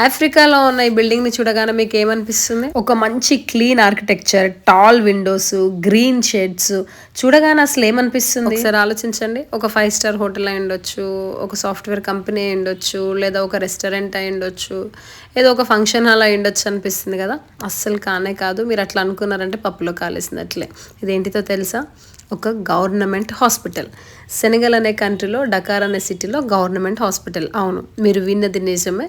ఆఫ్రికాలో ఉన్న ఈ బిల్డింగ్ ని చూడగానే మీకు ఏమనిపిస్తుంది? ఒక మంచి clean architecture, tall Windows, green shades చూడగానే అసలు ఏమనిపిస్తుంది? ఒకసారి ఆలోచించండి. ఒక 5 స్టార్ హోటల్ అయి ఉండొచ్చు, ఒక సాఫ్ట్వేర్ కంపెనీ అయి ఉండొచ్చు, లేదా ఒక రెస్టారెంట్ అయి ఉండొచ్చు, ఏదో ఒక ఫంక్షన్ హాల్ అయి ఉండొచ్చు అనిపిస్తుంది కదా. అస్సలు కానే కాదు. మీరు అట్లా అనుకున్నారంటే పప్పులో కాలేసినట్లే. ఇదేంటితో తెలుసా? ఒక గవర్నమెంట్ హాస్పిటల్. సెనెగల్ అనే కంట్రీలో డకార్ అనే సిటీలో గవర్నమెంట్ హాస్పిటల్. అవును, మీరు విన్నది నిజమే.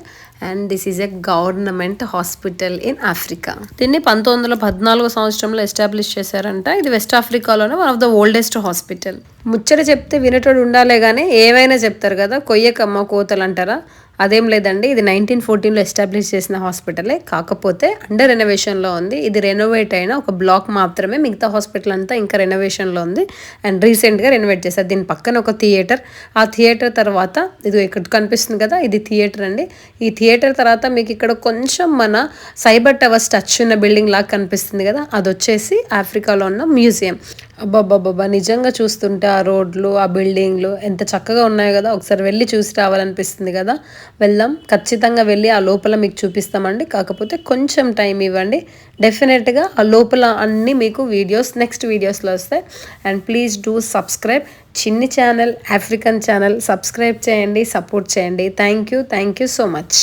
And this is a government hospital in Africa. దీన్ని 1914 సంవత్సరంలో ఎస్టాబ్లిష్ చేశారంట. ఇది వెస్ట్ ఆఫ్రికాలోనే one of the oldest hospital. ముచ్చట చెప్తే వినేటోడు ఉండాలే కానీ ఏవైనా చెప్తారు కదా, కొయ్యకమ్మ కోతలు అంటారా? అదేం లేదండి. ఇది 1914లో ఎస్టాబ్లిష్ చేసిన హాస్పిటలే. కాకపోతే అండర్ రెనోవేషన్లో ఉంది. ఇది రెనోవేట్ అయిన ఒక బ్లాక్ మాత్రమే. మిగతా హాస్పిటల్ అంతా ఇంకా రెనోవేషన్లో ఉంది. అండ్ రీసెంట్గా రెనోవేట్ చేశారు. దీని పక్కన ఒక థియేటర్. ఆ థియేటర్ తర్వాత ఇది ఇక్కడ కనిపిస్తుంది కదా, ఇది థియేటర్ అండి. ఈ థియేటర్ తర్వాత మీకు ఇక్కడ కొంచెం మన సైబర్ టవర్స్ టచ్ ఉన్న బిల్డింగ్ లాగా కనిపిస్తుంది కదా, అది వచ్చేసి ఆఫ్రికాలో ఉన్న మ్యూజియం. అబ్బాబ్బాబ్బా, నిజంగా చూస్తుంటే ఆ రోడ్లు, ఆ బిల్డింగ్లు ఎంత చక్కగా ఉన్నాయో కదా. ఒకసారి వెళ్ళి చూసి రావాలనిపిస్తుంది కదా. వెళ్దాం, ఖచ్చితంగా వెళ్ళి ఆ లోపల మీకు చూపిస్తామండి. కాకపోతే కొంచెం టైం ఇవ్వండి. డెఫినెట్గా ఆ లోపల అన్నీ మీకు నెక్స్ట్ వీడియోస్లో వస్తాయి. And please do subscribe. చిన్ని ఛానల్, ఆఫ్రికన్ ఛానల్, సబ్స్క్రైబ్ చేయండి, సపోర్ట్ చేయండి. Thank you so much.